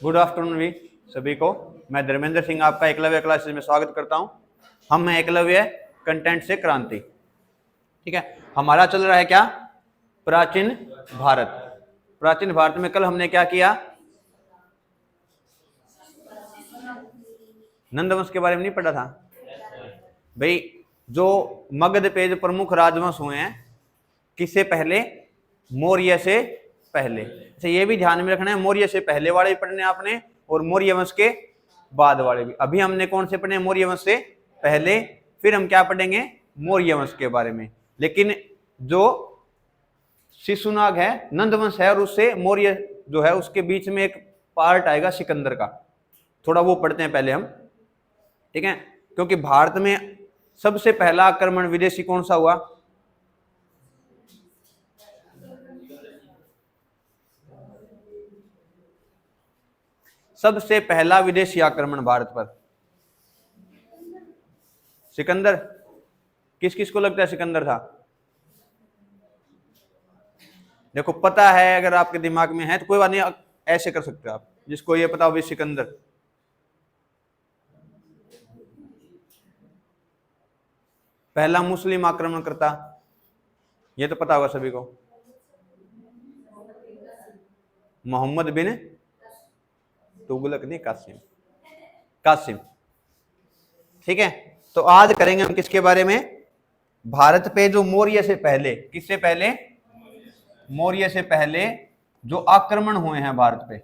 Good afternoon भी सभी को। मैं धर्मेंद्र सिंह आपका एकलव्य क्लासेस में स्वागत करता हूं। हम हैं एकलव्य कंटेंट से क्रांति। ठीक है, हमारा चल रहा है क्या, प्राचीन भारत। प्राचीन भारत में कल हमने क्या किया, नंद वंश के बारे में नहीं पढ़ा था भाई। जो मगध पे जो प्रमुख राजवंश हुए हैं, किससे पहले, मौर्य से पहले। अच्छा, ये भी ध्यान में रखना है, मौर्य से पहले वाले भी पढ़ने आपने और मौर्य वंश के बाद वाले भी। अभी हमने कौन से पढ़े, मौर्य वंश से पहले, फिर हम क्या पढ़ेंगे, मौर्य वंश के बारे में। लेकिन जो शिशुनाग है, नंद वंश है, और उससे मौर्य जो है उसके बीच में एक पार्ट आएगा सिकंदर का, थोड़ा वो पढ़ते हैं पहले हम। ठीक है, क्योंकि भारत में सबसे पहला आक्रमण विदेशी कौन सा हुआ, सबसे पहला विदेशी आक्रमण भारत पर सिकंदर। किस किस को लगता है सिकंदर था? देखो पता है, अगर आपके दिमाग में है तो कोई बात नहीं, ऐसे कर सकते हो आप, जिसको ये पता हो सिकंदर। पहला मुस्लिम आक्रमणकर्ता, ये तो पता होगा सभी को, मोहम्मद बिन तुगलक, नहीं कासिम, कासिम। ठीक है, तो आज करेंगे हम किसके बारे में, भारत पे जो मौर्य से पहले, किससे पहले, मौर्य से पहले जो आक्रमण हुए हैं भारत पे,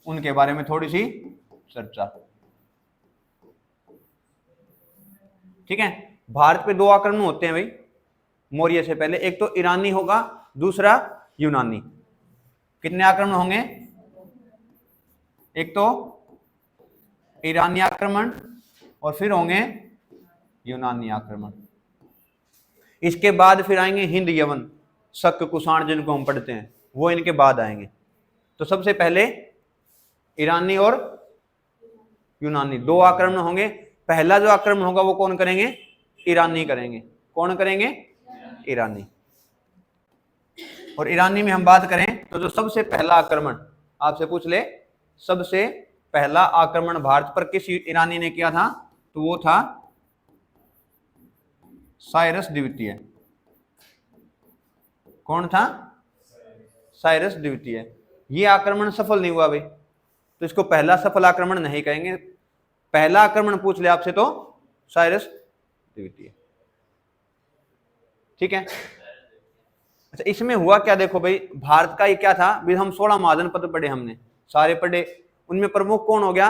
उनके बारे में थोड़ी सी चर्चा। ठीक है, भारत पे दो आक्रमण होते हैं भाई मौर्य से पहले, एक तो ईरानी होगा, दूसरा यूनानी। कितने आक्रमण होंगे, एक तो ईरानी आक्रमण और फिर होंगे यूनानी आक्रमण। इसके बाद फिर आएंगे हिंद यवन, शक कुषाण जिनको हम पढ़ते हैं, वो इनके बाद आएंगे। तो सबसे पहले ईरानी और यूनानी दो आक्रमण होंगे। पहला जो आक्रमण होगा वो कौन करेंगे, ईरानी करेंगे। कौन करेंगे, ईरानी। और ईरानी में हम बात करें तो जो सबसे पहला आक्रमण आपसे पूछ ले, सबसे पहला आक्रमण भारत पर किस ईरानी ने किया था, तो वो था साइरस द्वितीय। कौन था, साइरस द्वितीय। ये आक्रमण सफल नहीं हुआ भाई, तो इसको पहला सफल आक्रमण नहीं कहेंगे। पहला आक्रमण पूछ ले आपसे तो साइरस द्वितीय। ठीक है, अच्छा इसमें हुआ क्या, देखो भाई भारत का ये क्या था भी, हम 16 महाजन पद पढ़े हमने, सारे पढ़े। उनमें प्रमुख कौन हो गया,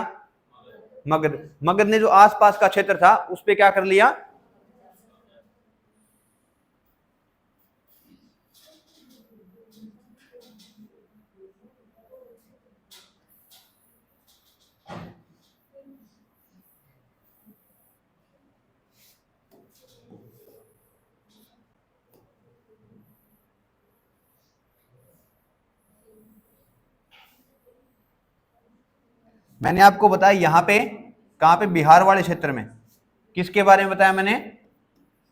मगध। मगध ने जो आसपास का क्षेत्र था उस पे क्या कर लिया, मैंने आपको बताया यहां पे, कहां पे, बिहार वाले क्षेत्र में। किसके बारे में बताया मैंने,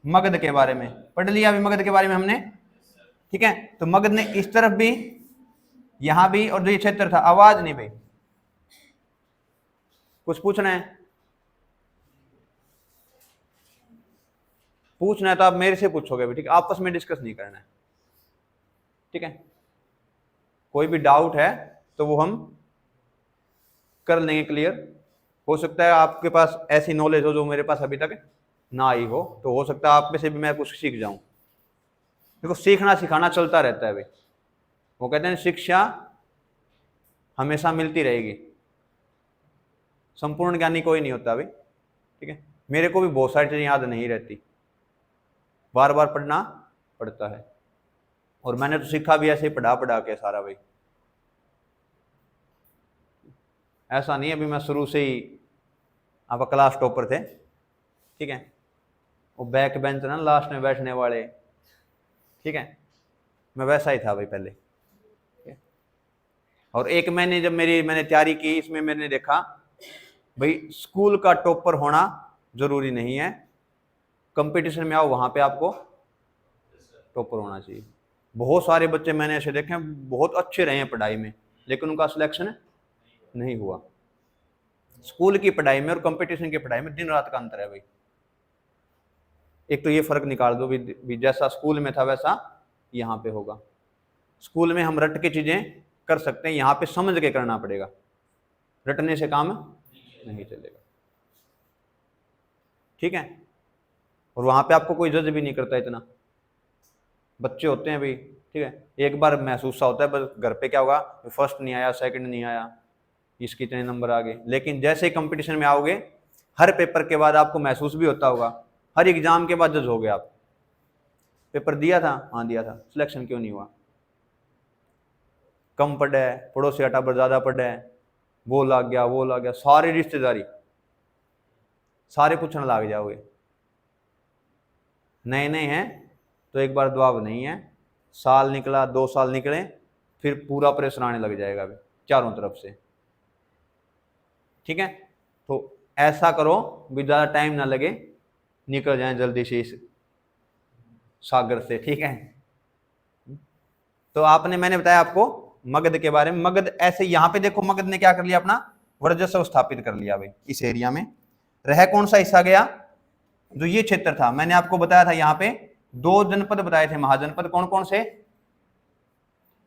मगध के बारे में पढ़ लिया अभी, मगध के बारे में हमने। ठीक है, तो मगध ने इस तरफ भी, यहां भी, और जो ये क्षेत्र था, आवाज नहीं भाई, कुछ पूछना है, पूछना है तो आप मेरे से पूछोगे भी। ठीक है, आपस में डिस्कस नहीं करना है। ठीक है, कोई भी डाउट है तो वो हम कर लेंगे क्लियर। हो सकता है आपके पास ऐसी नॉलेज हो जो मेरे पास अभी तक ना आई हो, तो हो सकता है आप में से भी मैं कुछ सीख जाऊं। देखो सीखना सिखाना चलता रहता है भाई, वो कहते हैं शिक्षा हमेशा मिलती रहेगी, संपूर्ण ज्ञानी कोई नहीं होता भाई। ठीक है, मेरे को भी बहुत सारी चीजें याद नहीं रहती, बार बार पढ़ना पड़ता है, और मैंने तो सीखा भी ऐसे ही पढ़ा पढ़ा के सारा भाई। ऐसा नहीं है अभी मैं शुरू से ही आप क्लास टॉपर थे। ठीक है, वो बैक बेंच ना, लास्ट में बैठने वाले। ठीक है, मैं वैसा ही था भाई पहले। और एक महीने जब मैंने तैयारी की, इसमें मैंने देखा भाई स्कूल का टॉपर होना जरूरी नहीं है, कंपटीशन में आओ वहां पे आपको टॉपर होना चाहिए। बहुत सारे बच्चे मैंने ऐसे देखे हैं बहुत अच्छे रहे हैं पढ़ाई में, लेकिन उनका सिलेक्शन नहीं हुआ। स्कूल की पढ़ाई में और कंपटीशन की पढ़ाई में दिन रात का अंतर है भाई। एक तो ये फर्क निकाल दो भी जैसा स्कूल में था वैसा यहाँ पे होगा। स्कूल में हम रट के चीजें कर सकते हैं, यहाँ पे समझ के करना पड़ेगा, रटने से काम नहीं चलेगा। ठीक है, और वहां पे आपको कोई जज भी नहीं करता, इतना बच्चे होते हैं भाई। ठीक है, एक बार महसूस सा होता है बस घर पे क्या होगा, फर्स्ट नहीं आया, सेकंड नहीं आया, इसके इतने नंबर आ गए। लेकिन जैसे ही कंपटीशन में आओगे, हर पेपर के बाद आपको महसूस भी होता होगा, हर एग्जाम के बाद जज हो गए आप। पेपर दिया था, हाँ दिया था, सिलेक्शन क्यों नहीं हुआ? कम पढ़े है, पड़ोसी हटा पर ज्यादा पढ़े है, वो लग गया वो लग गया, सारी रिश्तेदारी सारे पूछने लग जाओगे। नए नए हैं तो एक बार दबाव नहीं है, साल निकला 2 साल निकले फिर पूरा प्रेशर आने लग जाएगा अभी चारों तरफ से। ठीक है, तो ऐसा करो भी ज़्यादा टाइम ना लगे, निकल जाए जल्दी से इस सागर से। ठीक है, तो आपने मैंने बताया आपको मगध के बारे में। मगध ऐसे यहाँ पे देखो, मगध ने क्या कर लिया, अपना वर्चस्व स्थापित कर लिया भाई इस एरिया में। रह कौन सा हिस्सा गया, जो ये क्षेत्र था। मैंने आपको बताया था यहाँ पे 2 जनपद बताए थे महाजनपद, कौन कौन से,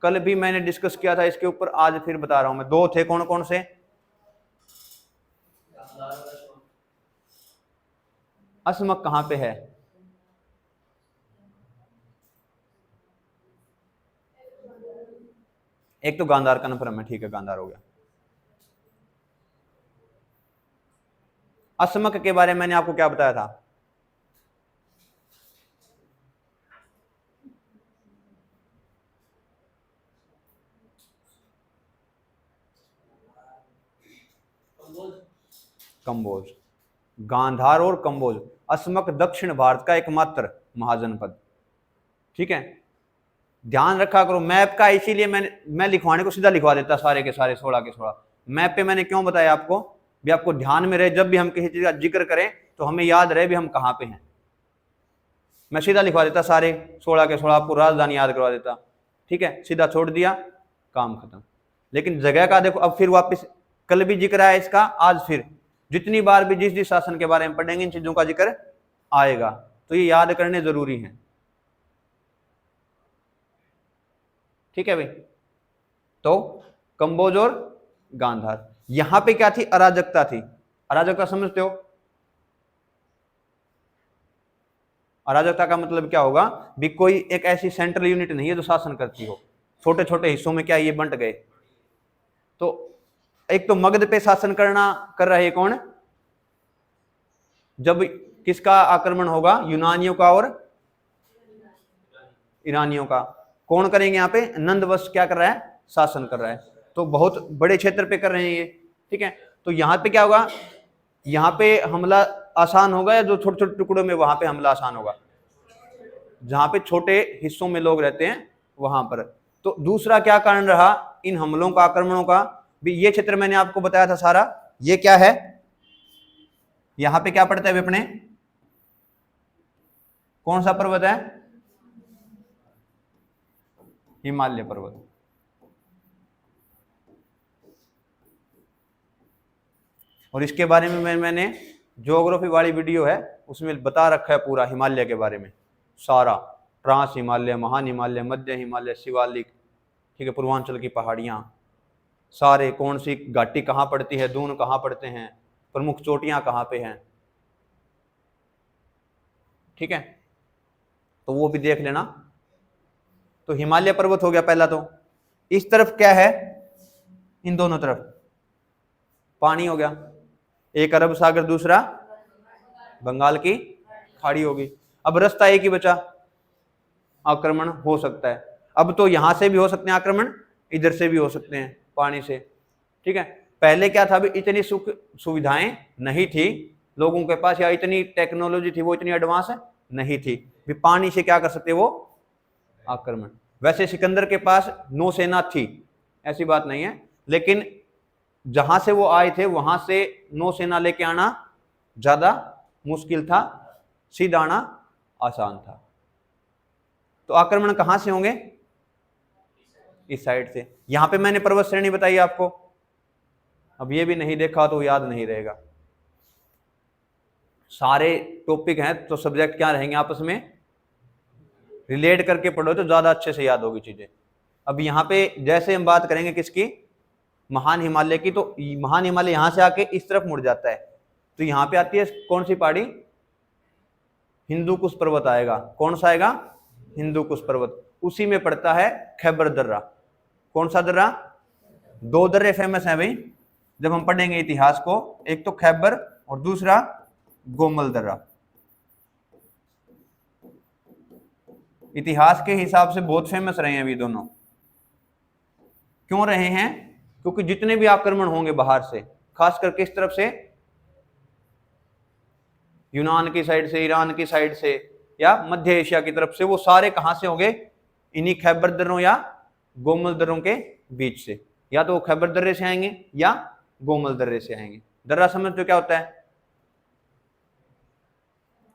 कल भी मैंने डिस्कस किया था इसके ऊपर, आज फिर बता रहा हूं मैं। 2 थे, कौन कौन से, अस्मक कहां पे है, एक तो गांधार कन्फर्म है, ठीक है गांधार हो गया। अस्मक के बारे में मैंने आपको क्या बताया था, कंबोज, गांधार और कंबोज। अस्मक दक्षिण भारत का एकमात्र महाजनपद। ठीक है, ध्यान रखा करो मैप का, इसीलिए मैं लिखवाने को सीधा लिखवा देता सारे के सारे 16 के 16 मैप पे। मैंने क्यों बताया आपको, भी आपको ध्यान में रहे, जब भी हम किसी चीज का जिक्र करें तो हमें याद रहे भी हम कहाँ पे हैं। मैं सीधा लिखवा देता सारे 16 के 16, आपको राजधानी याद करवा देता। ठीक है, सीधा छोड़ दिया, काम खत्म। लेकिन जगह का देखो, अब फिर वापस कल भी जिक्र आया इसका, आज फिर जितनी बार भी जिस जिस शासन के बारे में पढ़ेंगे इन चीजों का जिक्र आएगा, तो ये याद करने जरूरी है। ठीक है भाई, तो कंबोज और गांधार। यहां पे क्या थी, अराजकता थी। अराजकता समझते हो, अराजकता का मतलब क्या होगा, भी कोई एक ऐसी सेंट्रल यूनिट नहीं है जो शासन करती हो, छोटे छोटे हिस्सों में क्या ये बंट गए। तो एक तो मगध पे शासन कर रहे कौन, जब किसका आक्रमण होगा, यूनानियों का और ईरानियों का। कौन करेंगे यहाँ पे, नंदवंश क्या कर रहा है, शासन कर रहा है, तो बहुत बड़े क्षेत्र पे कर रहे हैं ये। ठीक है, तो यहाँ पे क्या होगा, यहाँ पे हमला आसान होगा या जो छोटे छोटे टुकड़ों में वहां पे हमला आसान होगा, जहां पे छोटे हिस्सों में लोग रहते हैं वहां पर। तो दूसरा क्या कारण रहा इन हमलों का, आक्रमणों का, भी ये क्षेत्र मैंने आपको बताया था सारा, ये क्या है, यहां पे क्या पड़ता है अपने, कौन सा पर्वत है, हिमालय पर्वत। और इसके बारे में मैंने ज्योग्राफी वाली वीडियो है उसमें बता रखा है पूरा हिमालय के बारे में सारा, ट्रांस हिमालय, महान हिमालय, मध्य हिमालय, शिवालिक, ठीक है, पूर्वांचल की पहाड़ियाँ, सारे कौन सी घाटी कहाँ पड़ती है, दून कहाँ पड़ते हैं, प्रमुख चोटियाँ कहाँ पे हैं। ठीक है, तो वो भी देख लेना। तो हिमालय पर्वत हो गया पहला। तो इस तरफ क्या है, इन दोनों तरफ पानी हो गया, एक अरब सागर, दूसरा बंगाल की खाड़ी होगी। अब रास्ता एक ही बचा, आक्रमण हो सकता है। अब तो यहां से भी हो सकते हैं आक्रमण, इधर से भी हो सकते हैं पानी से। ठीक है, पहले क्या था, भी इतनी सुख सुविधाएं नहीं थी लोगों के पास, या इतनी टेक्नोलॉजी थी वो इतनी एडवांस नहीं थी, भी पानी से क्या कर सकते वो आक्रमण। वैसे सिकंदर के पास नौसेना थी, ऐसी बात नहीं है, लेकिन जहां से वो आए थे वहां से नौसेना लेके आना ज्यादा मुश्किल था, सीधा आना आसान था। तो आक्रमण कहां से होंगे? इस साइड से। यहां पे मैंने पर्वत श्रेणी बताई आपको, अब ये भी नहीं देखा तो याद नहीं रहेगा। सारे टॉपिक हैं तो सब्जेक्ट क्या रहेंगे आपस में रिलेट करके पढ़ो तो ज्यादा अच्छे से याद होगी चीजें। अब यहाँ पे जैसे हम बात करेंगे किसकी, महान हिमालय की, तो महान हिमालय यहां से आके इस तरफ मुड़ जाता है, तो यहाँ पे आती है कौन सी पहाड़ी? हिंदू कुश पर्वत आएगा। कौन सा आएगा? हिंदू कुश पर्वत। उसी में पड़ता है खैबर दर्रा। कौन सा दर्रा? दो दर्रे फेमस हैं भाई जब हम पढ़ेंगे इतिहास को, एक तो खैबर और दूसरा गोमल दर्रा। इतिहास के हिसाब से बहुत फेमस रहे हैं अभी दोनों। क्यों रहे हैं? क्योंकि जितने भी आक्रमण होंगे बाहर से, खास करके इस तरफ से, यूनान की साइड से, ईरान की साइड से या मध्य एशिया की तरफ से, वो सारे कहां से होंगे? इन्हीं खैबर दर्रों या गोमल दर्रों के बीच से। या तो वो खैबर दर्रे से आएंगे या गोमल दर्रे से आएंगे। दर्रा समझते हो क्या होता है?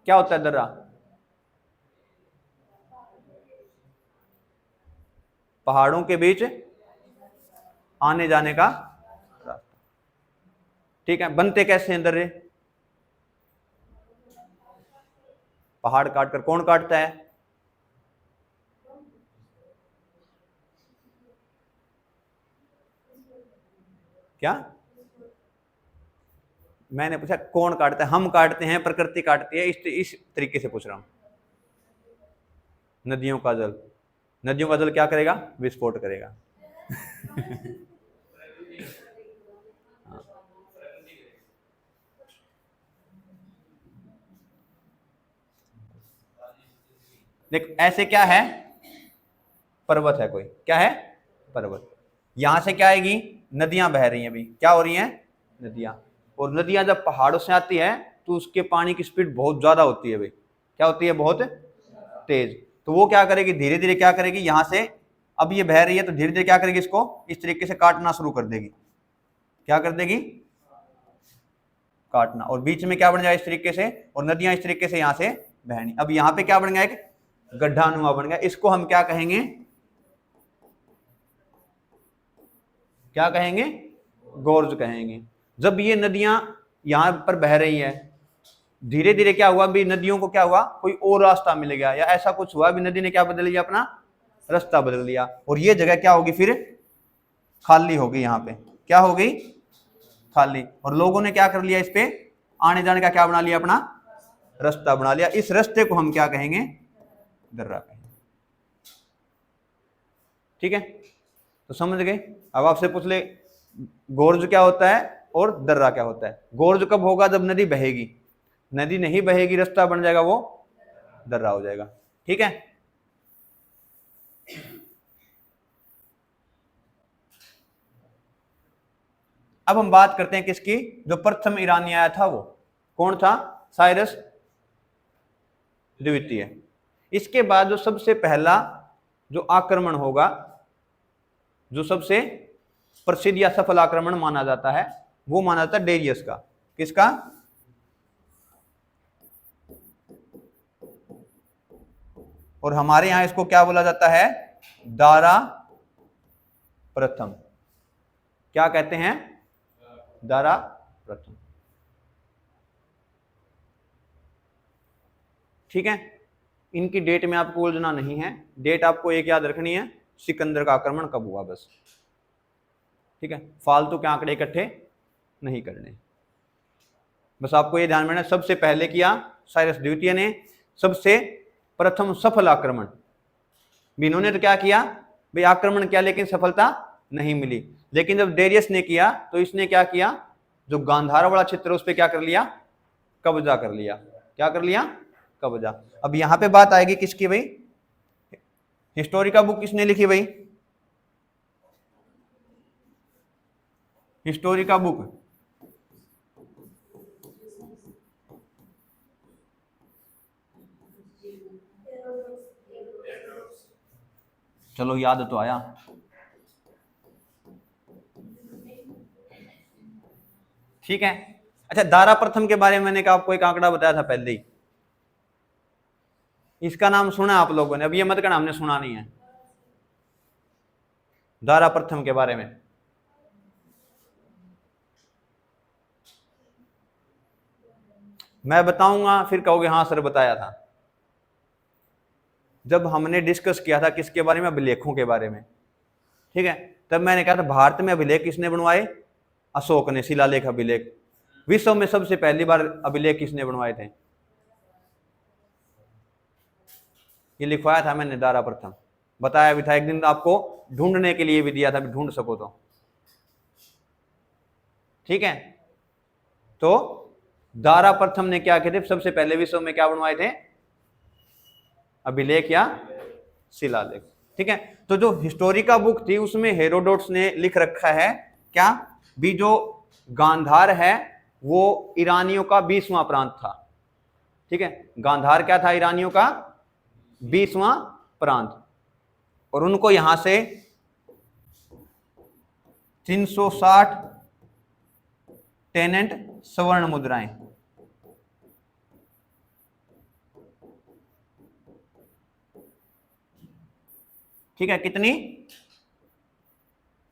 क्या होता है दर्रा? पहाड़ों के बीच आने जाने का रास्ता। ठीक है, बनते कैसे हैं दर्रे? पहाड़ काटकर। कौन काटता है? क्या? मैंने पूछा कौन काटता है? हम काटते हैं, प्रकृति काटती है, इस तरीके से पूछ रहा हूं। नदियों का जल। नदियों का जल क्या करेगा? विस्फोट करेगा। देख ऐसे क्या है? पर्वत है कोई, क्या है? पर्वत। यहां से क्या आएगी? नदियां बह रही हैं अभी। क्या हो रही हैं? नदियां। और नदियां जब पहाड़ों से आती है तो उसके पानी की स्पीड बहुत ज्यादा होती है भाई। क्या होती है? बहुत तेज। तो वो क्या करेगी? धीरे धीरे क्या करेगी? यहां से अब ये बह रही है तो धीरे धीरे क्या करेगी? इसको इस तरीके से काटना शुरू कर देगी। क्या कर देगी? काटना। और बीच में क्या बन जाए? इस तरीके से। और नदियां इस तरीके से यहां से बहनी। अब यहां पे क्या बन गया? एक गड्ढानुमा बन गया। इसको हम क्या कहेंगे? क्या कहेंगे? गोर्ज कहेंगे। जब ये नदियां यहां पर बह रही है, धीरे धीरे क्या हुआ? भी नदियों को क्या हुआ? कोई और रास्ता मिल गया या ऐसा कुछ हुआ, भी नदी ने क्या बदल लिया? अपना रास्ता बदल लिया। और ये जगह क्या होगी? फिर खाली होगी। यहां पे क्या हो गई? खाली। और लोगों ने क्या कर लिया? इस पे आने जाने का क्या बना लिया? अपना रास्ता बना लिया। इस रास्ते को हम क्या कहेंगे? दर्रा कहेंगे। ठीक है, तो समझ गए। अब आपसे पूछ ले गोर्ज क्या होता है और दर्रा क्या होता है? गोर्ज कब होगा? जब नदी बहेगी। नदी नहीं बहेगी, रास्ता बन जाएगा, वो दर्रा हो जाएगा। ठीक है, अब हम बात करते हैं किसकी? जो प्रथम ईरानी आया था वो कौन था? साइरस द्वितीय। इसके बाद जो सबसे पहला जो आक्रमण होगा, जो सबसे प्रसिद्ध या सफल आक्रमण माना जाता है, वो माना जाता है डेरियस का। किसका? और हमारे यहां इसको क्या बोला जाता है? दारा प्रथम। क्या कहते हैं? दारा प्रथम। ठीक है, इनकी डेट में आपको उलझना नहीं है। डेट आपको एक याद रखनी है, सिकंदर का आक्रमण कब हुआ, बस। ठीक है, फालतू के आंकड़े इकट्ठे नहीं करने, बस आपको ये ध्यान में रखना। सबसे पहले किया साइरस द्वितीय ने, सबसे प्रथम सफल आक्रमण। इन्होंने तो क्या किया भाई? आक्रमण किया लेकिन सफलता नहीं मिली। लेकिन जब डेरियस ने किया तो इसने क्या किया? जो गांधार वाला क्षेत्र उस पर क्या कर लिया? कब्जा कर लिया। क्या कर लिया? कब्जा। अब यहां पे बात आएगी किसकी भाई? हिस्टोरी का बुक किसने लिखी भाई? हिस्टोरी का बुक चलो याद तो आया। ठीक है, अच्छा दारा प्रथम के बारे में मैंने आपको एक आंकड़ा बताया था पहले ही। इसका नाम सुना आप लोगों ने, अब ये मत कहना हमने सुना नहीं है। दारा प्रथम के बारे में मैं बताऊंगा, फिर कहोगे हाँ सर बताया था। जब हमने डिस्कस किया था किसके बारे में, अभिलेखों के बारे में, ठीक है, तब मैंने कहा था भारत में अभिलेख किसने बनवाए, अशोक ने, शिलालेख अभिलेख। विश्व में सबसे पहली बार अभिलेख किसने बनवाए थे, ये लिखवाया था मैंने, दारा प्रथम, बताया भी था एक दिन, आपको ढूंढने के लिए भी दिया था, भी ढूंढ सको तो, ठीक है। तो दारा प्रथम ने क्या किए थे, सबसे पहले विश्व में क्या बनवाए थे, अभिलेख या शिलालेख, ठीक है। तो जो हिस्टोरिका बुक थी उसमें हेरोडोट्स ने लिख रखा है क्या, भी जो गांधार है वो ईरानियों का 20वां प्रांत था, ठीक है। गांधार क्या था, ईरानियों का 20वां प्रांत, और उनको यहां से 360 टेनेंट स्वर्ण मुद्राएं, ठीक है, कितनी,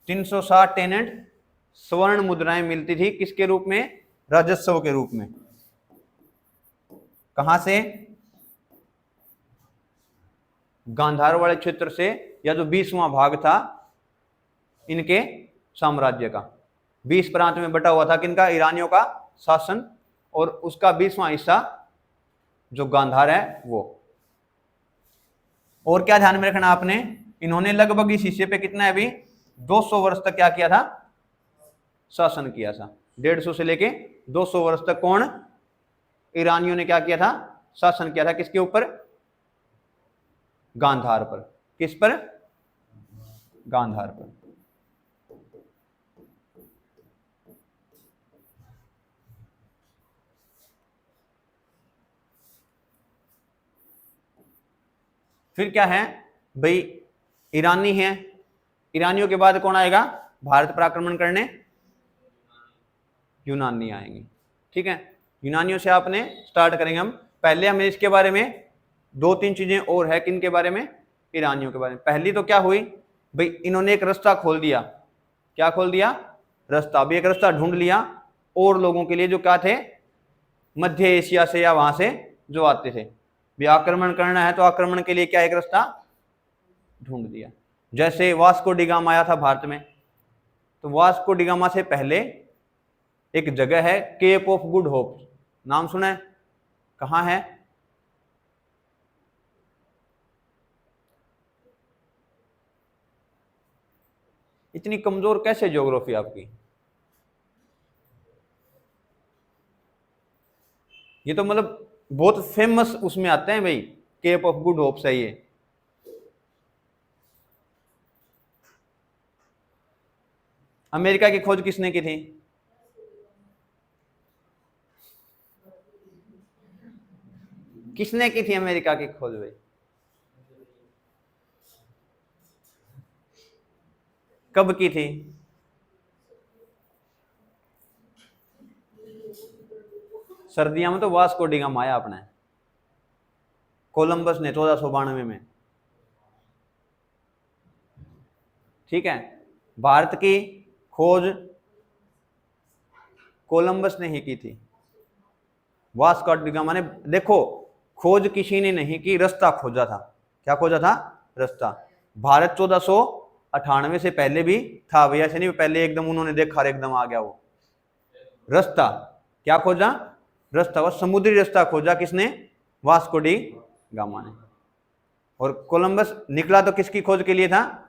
360 टेनेंट स्वर्ण मुद्राएं मिलती थी, किसके रूप में, राजस्व के रूप में। कहां से, गांधार वाले क्षेत्र से, या जो 20वां भाग था इनके साम्राज्य का, 20 प्रांत में बटा हुआ था किनका, ईरानियों का शासन, और उसका 20वां हिस्सा जो गांधार है वो। और क्या ध्यान में रखना आपने, इन्होंने लगभग इस हिस्से पे कितना है, अभी 200 वर्ष तक क्या किया था, शासन किया था। 150 से लेके 200 वर्ष तक कौन, ईरानियों ने क्या किया था, शासन किया था, किसके ऊपर, गांधार पर। किस पर, गांधार पर। फिर क्या है भाई, ईरानी है, ईरानियों के बाद कौन आएगा भारत पर आक्रमण करने, यूनानी आएंगे, ठीक है। यूनानियों से आपने स्टार्ट करेंगे हम। पहले हमें इसके बारे में 2-3 चीजें और है, किन के बारे में, ईरानियों के बारे में। पहली तो क्या हुई भाई, इन्होंने एक रास्ता खोल दिया, क्या खोल दिया, रास्ता। अभी एक रास्ता ढूंढ लिया और लोगों के लिए जो क्या थे, मध्य एशिया से या वहां से जो आते थे, भी आक्रमण करना है तो आक्रमण के लिए क्या एक रास्ता ढूंढ दिया। जैसे वास्को डी गामा आया था भारत में, तो वास्को डी गामा से पहले एक जगह है केप ऑफ गुड होप, नाम सुना है, कहां है, इतनी कमजोर कैसे ज्योग्राफी आपकी, ये तो मतलब बहुत फेमस उसमें आते हैं भाई, केप ऑफ गुड होप है ये। अमेरिका की खोज किसने की थी, किसने की थी अमेरिका की खोज भाई, कब की थी, सर्दियों में तो वास्को डी गामा आया अपने, कोलंबस ने 1492 में, ठीक है। भारत की खोज कोलंबस ने ही की थी, वास्को डी गामा ने, देखो खोज किसी ने नहीं की, रास्ता खोजा था। क्या खोजा था, रास्ता। भारत 1498 से पहले भी था भैया, ऐसे नहीं पहले एकदम उन्होंने देखा और एकदम आ गया, वो रास्ता क्या खोजा, रास्ता, वह समुद्री रास्ता खोजा, किसने, वास्को डी गामा ने। और कोलंबस निकला तो किसकी खोज के लिए था,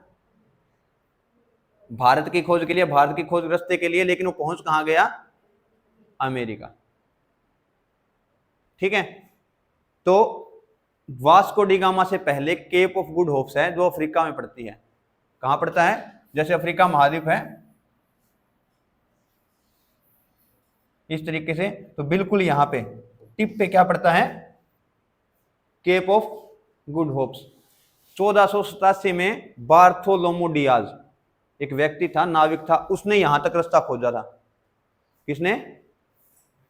भारत की खोज के लिए, भारत की खोज रास्ते के लिए, लेकिन वो पहुंच कहां गया, अमेरिका, ठीक है। तो वास्को डी गामा से पहले केप ऑफ गुड होप्स है, जो अफ्रीका में पड़ती है। कहां पड़ता है, जैसे अफ्रीका महाद्वीप है इस तरीके से, तो बिल्कुल यहां पे टिप पे क्या पड़ता है, केप ऑफ गुड होप्स। 1487 में बार्थोलोमो डियाज एक व्यक्ति था, नाविक था, उसने यहां तक रास्ता खोजा था। किसने,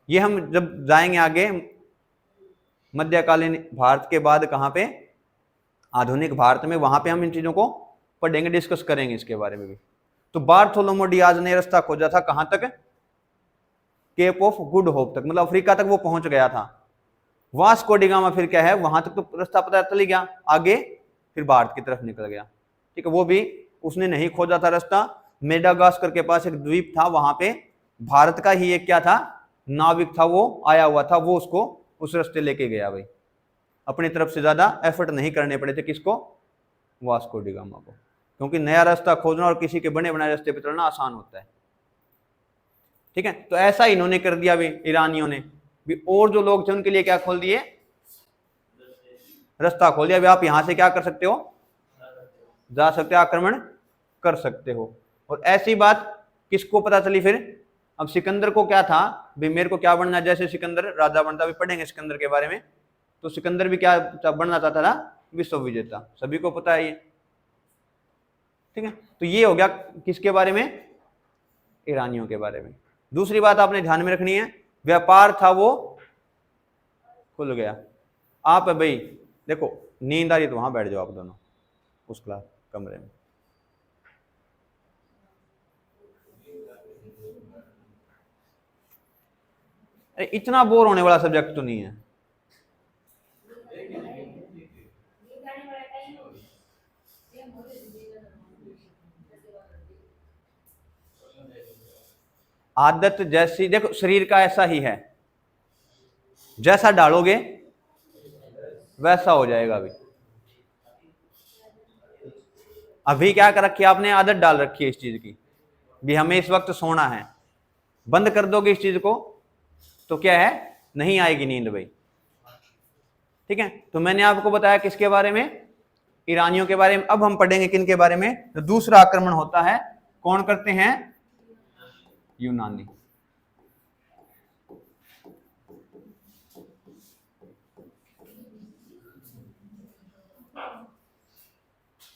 ये हम जब जाएंगे आगे मध्यकालीन भारत के बाद कहाँ पे, आधुनिक भारत में, वहां पे हम इन चीजों को पढ़ेंगे, डिस्कस करेंगे इसके बारे में भी। तो बार्थोलोमो डियाज ने रास्ता खोजा था कहां तक, केप ऑफ गुड होप तक, मतलब अफ्रीका तक वो पहुंच गया था। वास्को डी गामा फिर क्या है, वहां तक तो रास्ता पता चल गया, आगे फिर भारत की तरफ निकल गया। ठीक है, वो भी उसने नहीं खोजा था रास्ता। मेडागास्कर के पास एक द्वीप था, वहां पे भारत का ही एक क्या था, नाविक था, वो आया हुआ था, वो उसको उस रास्ते लेके गया भाई। अपनी तरफ से ज्यादा एफर्ट नहीं करने पड़े थे किसको, वास्को डी गामा को, क्योंकि नया रास्ता खोजना और किसी के बने बनाए रास्ते पे चलना आसान होता है। ठीक है, तो ऐसा इन्होंने कर दिया भी, ईरानियों ने भी, और जो लोग थे उनके लिए क्या खोल दिए, रास्ता खोल दिया भी, आप यहां से क्या कर सकते हो, जा सकते हो, आक्रमण कर सकते हो। और ऐसी बात किसको पता चली फिर, अब सिकंदर को क्या था भी, मेरे को क्या बनना, जैसे सिकंदर राजा बनता, भी पढ़ेंगे सिकंदर के बारे में, तो सिकंदर भी क्या बनना चाहता था, विश्व विजेता, सभी को पता है ये। ठीक है, तो ये हो गया किसके बारे में, ईरानियों के बारे में। दूसरी बात आपने ध्यान में रखनी है, व्यापार था वो खुल गया। आप भाई देखो, नींद आ रही तो वहां बैठ जाओ आप दोनों उस क्लास कमरे में। इतना बोर होने वाला सब्जेक्ट तो नहीं है। आदत जैसी, देखो शरीर का ऐसा ही है, जैसा डालोगे वैसा हो जाएगा। अभी क्या कर रखी है आपने, आदत डाल रखी है इस चीज की भी, हमें इस वक्त सोना है, बंद कर दोगे इस चीज को तो क्या है, नहीं आएगी नींद भाई। ठीक है, तो मैंने आपको बताया किसके बारे में, ईरानियों के बारे में। अब हम पढ़ेंगे किन के बारे में, तो दूसरा आक्रमण होता है, कौन करते हैं, यूनानी।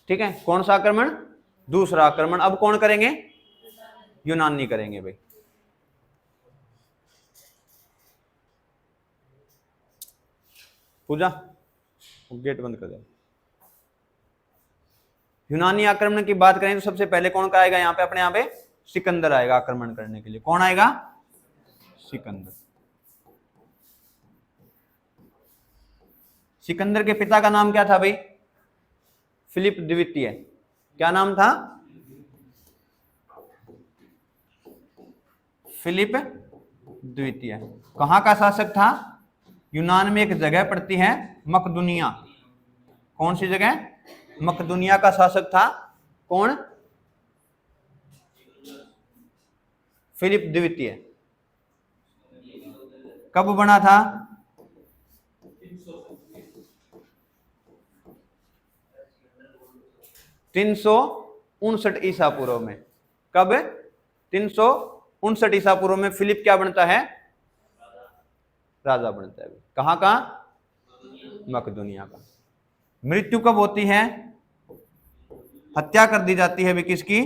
ठीक है, कौन सा आक्रमण, दूसरा आक्रमण। अब कौन करेंगे, यूनानी करेंगे भाई। पूजा गेट बंद कर दे। यूनानी आक्रमण की बात करें तो सबसे पहले कौन का आएगा यहाँ पे, अपने यहाँ पे सिकंदर आएगा आक्रमण करने के लिए। कौन आएगा, सिकंदर। सिकंदर के पिता का नाम क्या था भाई, फिलिप द्वितीय। क्या नाम था, फिलिप द्वितीय। कहां का शासक था, यूनान में एक जगह पड़ती है मकदुनिया। कौन सी जगह, मकदुनिया का शासक था कौन, फिलिप द्वितीय। कब बना था, 359 ईसा पूर्व में। कब, 359 ईसा पूर्व में फिलिप क्या बनता है, राजा बनता है। कहां का, मकदुनिया का। मृत्यु कब होती है, हत्या कर दी जाती है भी किसकी,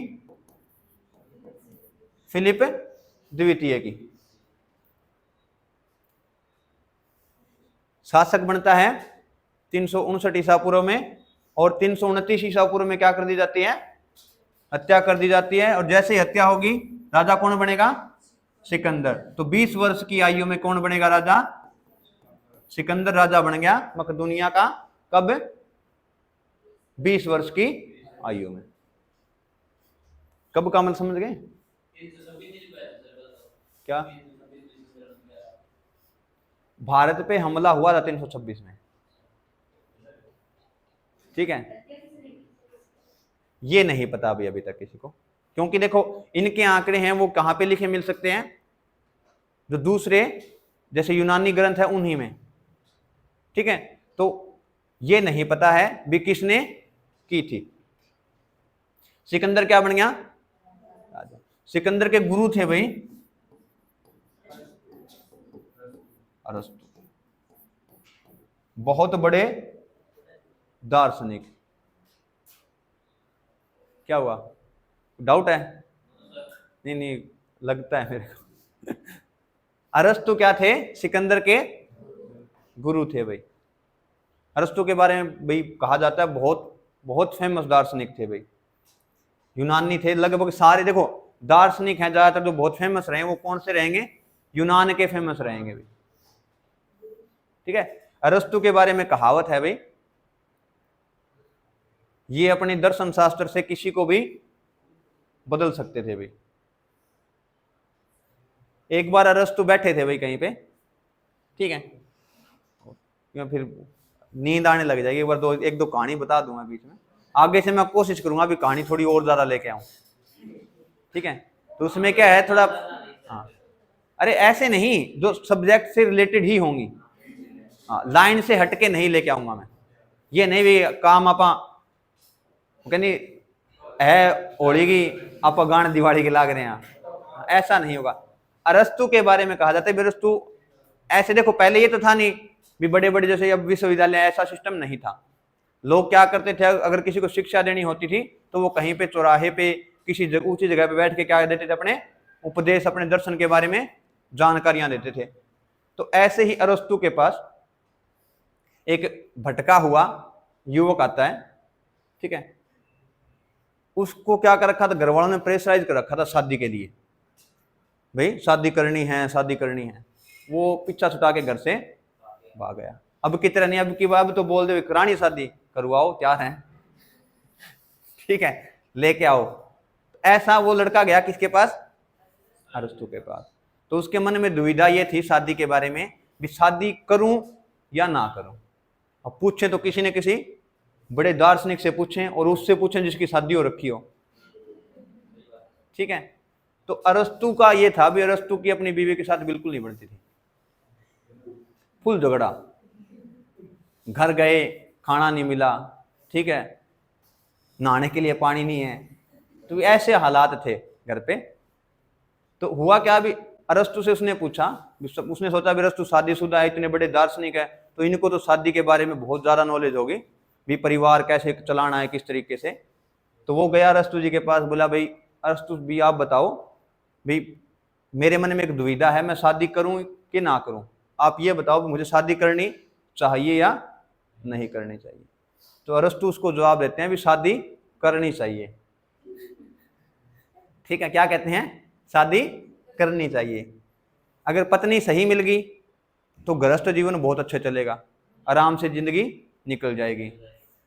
फिलिप द्वितीय की। शासक बनता है 359 ईसा पूर्व में, और 329 ईसा पूर्व में क्या कर दी जाती है, हत्या कर दी जाती है। और जैसे ही हत्या होगी, राजा कौन बनेगा, सिकंदर। तो 20 वर्ष की आयु में कौन बनेगा राजा, सिकंदर राजा बन गया मकदुनिया का। कब, 20 वर्ष की आयु में। कब का मतलब समझ गए क्या, भारत पे हमला हुआ था 326 में। ठीक है, ये नहीं पता अभी तक किसी को, क्योंकि देखो इनके आंकड़े हैं वो कहां पे लिखे मिल सकते हैं, जो दूसरे जैसे यूनानी ग्रंथ है उन्हीं में। ठीक है, तो ये नहीं पता है भी किसने की थी। सिकंदर क्या बन गया, सिकंदर के गुरु थे भाई अरस्तु, बहुत बड़े दार्शनिक। क्या हुआ, डाउट है, नहीं लगता है मेरे को। अरस्तु क्या थे, सिकंदर के गुरु थे भाई। अरस्तु के बारे में भाई कहा जाता है बहुत बहुत फेमस दार्शनिक थे भाई, यूनानी थे। लगभग सारे देखो दार्शनिक हैं ज्यादातर जो बहुत फेमस रहे वो कौन से रहेंगे, यूनान के फेमस रहेंगे भाई। ठीक है, अरस्तु के बारे में कहावत है भाई, ये अपने दर्शन शास्त्र से किसी को भी बदल सकते थे भाई। एक बार अरस्तु बैठे थे भाई कहीं पे, ठीक है, फिर नींद आने लग जाएगी। एक दो कहानी बता दूंगा बीच में, आगे से मैं कोशिश करूंगा भी कहानी थोड़ी और ज्यादा लेके आऊं, ठीक है। तो उसमें क्या है थोड़ा, हाँ, अरे ऐसे नहीं, जो सब्जेक्ट से रिलेटेड ही होंगी, हाँ, लाइन से हटके नहीं लेके आऊंगा मैं। ये नहीं भी काम आपा कहनी है होली आप गान दिवाली के लाग रहे हैं, ऐसा नहीं होगा। अरस्तु के बारे में कहा जाता है अरस्तु ऐसे, देखो पहले ये तो था नहीं भी बड़े बड़े जैसे अब विश्वविद्यालय, ऐसा सिस्टम नहीं था। लोग क्या करते थे, अगर किसी को शिक्षा देनी होती थी तो वो कहीं पे चौराहे पे किसी ऊंची जगह पे बैठ के क्या देते थे, अपने उपदेश, अपने दर्शन के बारे में जानकारियां देते थे। तो ऐसे ही अरस्तु के पास एक भटका हुआ युवक आता है, ठीक है, उसको क्या कर रखा था, घर वालों ने प्रेशराइज कर रखा था शादी के लिए, भाई शादी करनी है शादी करनी है। वो पीछा छुटा के घर से भाग गया। अब की तरह नहीं, अब की बात तो बोल दे करानी शादी करवाओ, तैयार हैं, ठीक है, लेके आओ। ऐसा वो लड़का गया किसके पास, अरस्तु के पास। तो उसके मन में दुविधा ये थी शादी के बारे में, भी शादी करूं या ना करूं। अब पूछे तो किसी ने किसी बड़े दार्शनिक से पूछें, और उससे पूछें जिसकी शादी हो रखी हो, ठीक है। तो अरस्तु का ये था भी, अरस्तु की अपनी बीवी के साथ बिल्कुल नहीं बनती थी, फुल झगड़ा, घर गए खाना नहीं मिला, ठीक है, नहाने के लिए पानी नहीं है, तो ऐसे हालात थे घर पे। तो हुआ क्या, भी अरस्तु से उसने पूछा, उसने सोचा भी अरस्तु शादीशुदा है, इतने बड़े दार्शनिक है, तो इनको तो शादी के बारे में बहुत ज्यादा नॉलेज होगी, भी परिवार कैसे चलाना है किस तरीके से। तो वो गया अरस्तु जी के पास, बोला भाई अरस्तु भी आप बताओ, भाई मेरे मन में एक दुविधा है, मैं शादी करूं कि ना करूं, आप ये बताओ मुझे शादी करनी चाहिए या नहीं करनी चाहिए। तो अरस्तु उसको जवाब देते हैं भी शादी करनी चाहिए, ठीक है, क्या कहते हैं, शादी करनी चाहिए। अगर पत्नी सही मिल गई तो गृहस्थ जीवन बहुत अच्छा चलेगा, आराम से जिंदगी निकल जाएगी।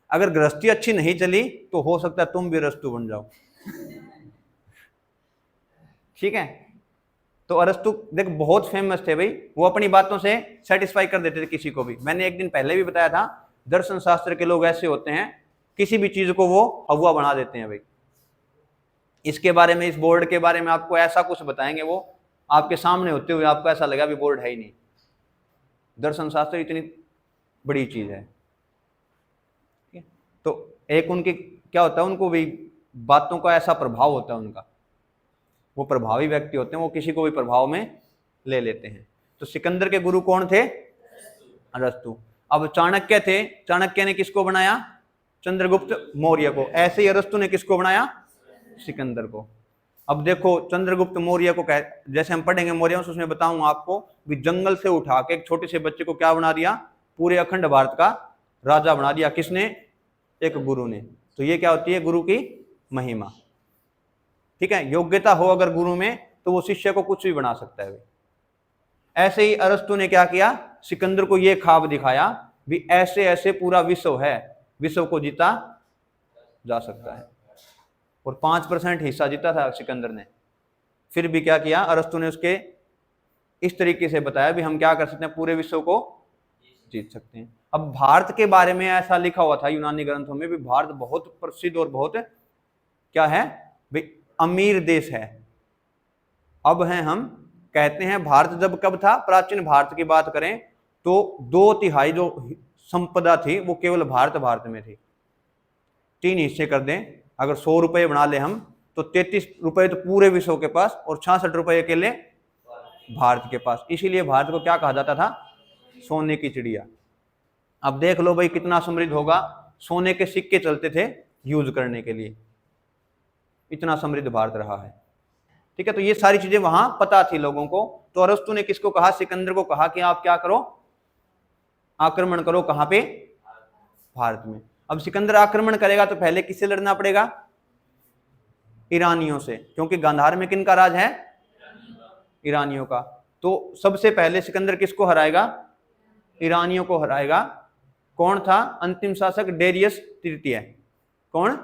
अगर गृहस्थी अच्छी नहीं चली तो हो सकता है तुम भी अरस्तु बन जाओ, ठीक है। तो अरस्तु देख बहुत फेमस थे भाई, वो अपनी बातों से सेटिस्फाई कर देते थे किसी को भी। मैंने एक दिन पहले भी बताया था, दर्शन शास्त्र के लोग ऐसे होते हैं, किसी भी चीज को वो हवा बना देते हैं भाई। इसके बारे में, इस बोर्ड के बारे में आपको ऐसा कुछ बताएंगे, वो आपके सामने होते हुए आपको ऐसा लगा भी बोर्ड है ही नहीं। दर्शन शास्त्र इतनी बड़ी चीज है। तो एक उनकी क्या होता है, उनको भी बातों का ऐसा प्रभाव होता है उनका, वो प्रभावी व्यक्ति होते हैं, वो किसी को भी प्रभाव में ले लेते हैं। तो सिकंदर के गुरु कौन थे, अरस्तु। अब चाणक्य थे, चाणक्य ने किसको बनाया, चंद्रगुप्त मौर्य को। ऐसे ही अरस्तु ने किसको बनाया, सिकंदर को। अब देखो चंद्रगुप्त मौर्य को जैसे हम पढ़ेंगे मौर्य में, उसमें बताऊंगा आपको भी, जंगल से उठा के एक छोटे से बच्चे को क्या बना दिया, पूरे अखंड भारत का राजा बना दिया। किसने, एक गुरु ने। तो ये क्या होती है, गुरु की महिमा, ठीक है। योग्यता हो अगर गुरु में तो वो शिष्य को कुछ भी बना सकता है। ऐसे ही अरस्तु ने क्या किया, सिकंदर को ये ख्वाब दिखाया भी ऐसे ऐसे पूरा विश्व है, विश्व को जीता जा सकता है। और 5% हिस्सा जीता था सिकंदर ने। फिर भी क्या किया, अरस्तु ने उसके इस तरीके से बताया भी हम क्या कर सकते हैं, पूरे विश्व को जीत सकते हैं। अब भारत के बारे में ऐसा लिखा हुआ था यूनानी ग्रंथों में भी, भारत बहुत प्रसिद्ध और बहुत क्या है भाई, अमीर देश है। अब हैं हम, कहते हैं भारत जब कब था, प्राचीन भारत की बात करें तो 2/3 जो संपदा थी वो केवल भारत में थी। 3 हिस्से कर दें, अगर 100 रुपये बना ले हम, तो 33 रुपये तो पूरे विश्व के पास और 66 रुपये अकेले भारत के पास। इसीलिए भारत को क्या कहा जाता था, सोने की चिड़िया। अब देख लो भाई कितना समृद्ध होगा, सोने के सिक्के चलते थे यूज करने के लिए, इतना समृद्ध भारत रहा है, ठीक है। तो ये सारी चीजें वहां पता थी लोगों को। तो अरस्तु ने किसको कहा, सिकंदर को कहा कि आप क्या करो, आक्रमण करो कहां पे? भारत में। अब सिकंदर आक्रमण करेगा तो पहले किससे लड़ना पड़ेगा? ईरानियों से, क्योंकि गांधार में किन का राज है? ईरानियों का। तो सबसे पहले सिकंदर किसको हराएगा? ईरानियों को हराएगा। कौन था अंतिम शासक? डेरियस तृतीय। कौन?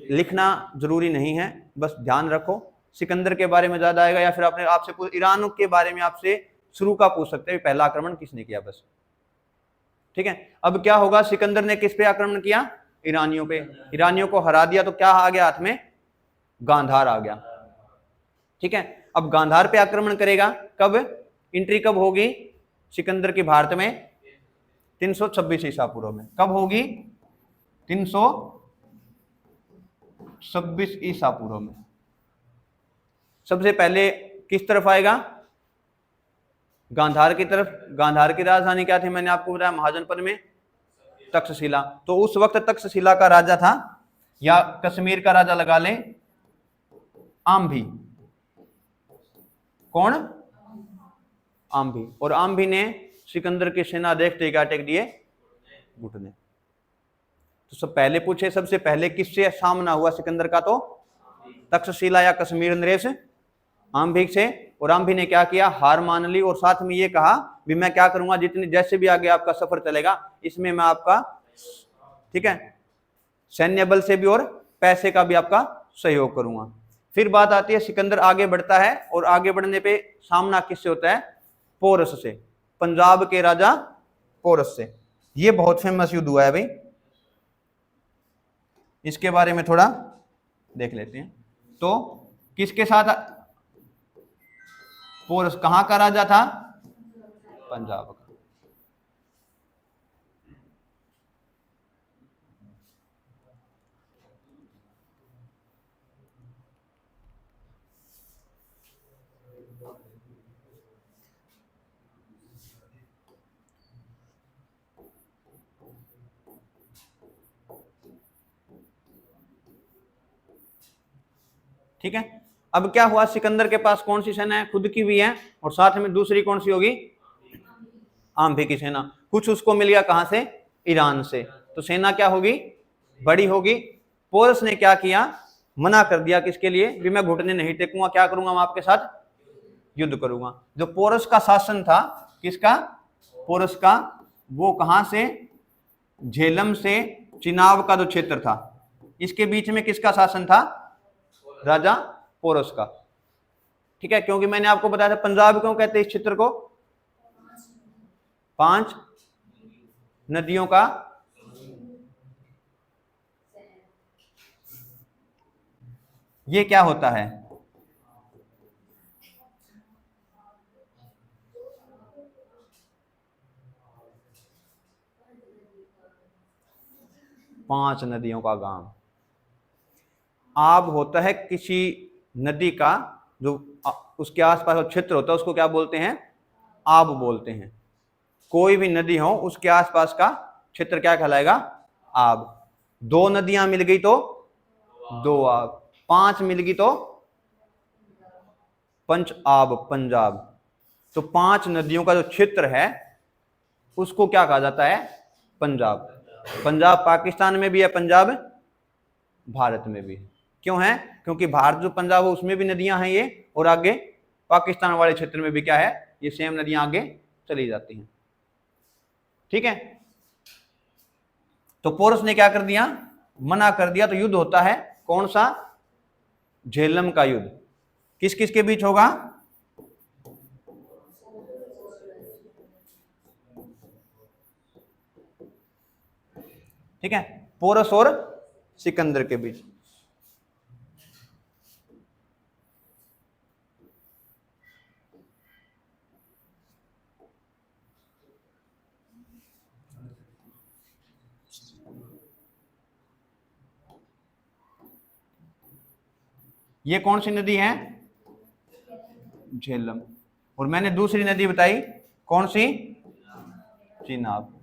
लिखना जरूरी नहीं है, बस ध्यान रखो। सिकंदर के बारे में ज्यादा आएगा या फिर आपने आपसे ईरान के बारे में आपसे शुरू का पूछ सकते हैं, पहला आक्रमण किसने किया, बस। ठीक है। अब क्या होगा? सिकंदर ने किस पे आक्रमण किया? ईरानियों पे। ईरानियों को हरा दिया तो क्या आ गया हाथ में? गांधार आ गया। ठीक है। अब गांधार पे आक्रमण करेगा। कब एंट्री कब होगी सिकंदर की भारत में? 326 ईसा पूर्व में। कब होगी? 326 ईसा पूर्व में। सबसे पहले किस तरफ आएगा? गांधार की तरफ। गांधार की राजधानी क्या थी? मैंने आपको बताया महाजनपद में तक्षशिला। तो उस वक्त तक्षशिला का राजा था, या कश्मीर का राजा लगा लें, आम्भी। कौन? आम्भी। और आम्भी ने सिकंदर की सेना देखते क्या टेक दिए? घुटने। तो सब पहले पूछे, सबसे पहले किससे सामना हुआ सिकंदर का? तो तक्षशिला या कश्मीर नरेश आम्भी से। और आम्भी ने क्या किया? हार मान ली, और साथ में ये कहा भी मैं क्या करूंगा, जितनी जैसे भी आगे आपका सफर चलेगा इसमें मैं आपका, ठीक है, सैन्य बल से भी और पैसे का भी आपका सहयोग करूंगा। फिर बात आती है, सिकंदर आगे बढ़ता है और आगे बढ़ने पे सामना किससे होता है? पोरस से, पंजाब के राजा पोरस से। ये बहुत फेमस युद्ध हुआ है भाई, इसके बारे में थोड़ा देख लेते हैं। तो किसके साथ? पोरस कहां का राजा था? पंजाब का। ठीक है। अब क्या हुआ? सिकंदर के पास कौन सी सेना है? खुद की भी है, और साथ में दूसरी कौन सी होगी? आम्भी की सेना। कुछ उसको मिल गया कहां से? ईरान से। तो सेना क्या होगी? बड़ी होगी। पोरस ने क्या किया? मना कर दिया। किसके लिए? भी मैं घुटने नहीं टेकूंगा, क्या करूंगा? मैं आपके साथ युद्ध करूंगा। जो पोरस का शासन था, किसका? पोरस का। वो कहां से? झेलम से चिनाब का जो क्षेत्र था, इसके बीच में किसका शासन था? राजा पोरस का। ठीक है। क्योंकि मैंने आपको बताया था पंजाब क्यों कहते हैं इस क्षेत्र को? 5 नदियों का ये क्या होता है? पांच नदियों का गांव। आब होता है किसी नदी का जो उसके आसपास क्षेत्र होता है, उसको क्या बोलते हैं? आब बोलते हैं। कोई भी नदी हो उसके आसपास का क्षेत्र क्या कहलाएगा? आब। 2 नदियां मिल गई तो 2 आब, 5 मिल गई तो पंच आब, पंजाब। तो 5 नदियों का जो क्षेत्र है उसको क्या कहा जाता है? पंजाब। पंजाब पाकिस्तान में भी है, पंजाब भारत में भी है। क्यों है? क्योंकि भारत जो पंजाब है उसमें भी नदियां हैं ये, और आगे पाकिस्तान वाले क्षेत्र में भी क्या है? ये सेम नदियां आगे चली जाती हैं। ठीक है। तो पोरस ने क्या कर दिया? मना कर दिया। तो युद्ध होता है कौन सा? झेलम का युद्ध। किस किस के बीच होगा? ठीक है, पोरस और सिकंदर के बीच। ये कौन सी नदी है? झेलम। और मैंने दूसरी नदी बताई कौन सी? चिनाब।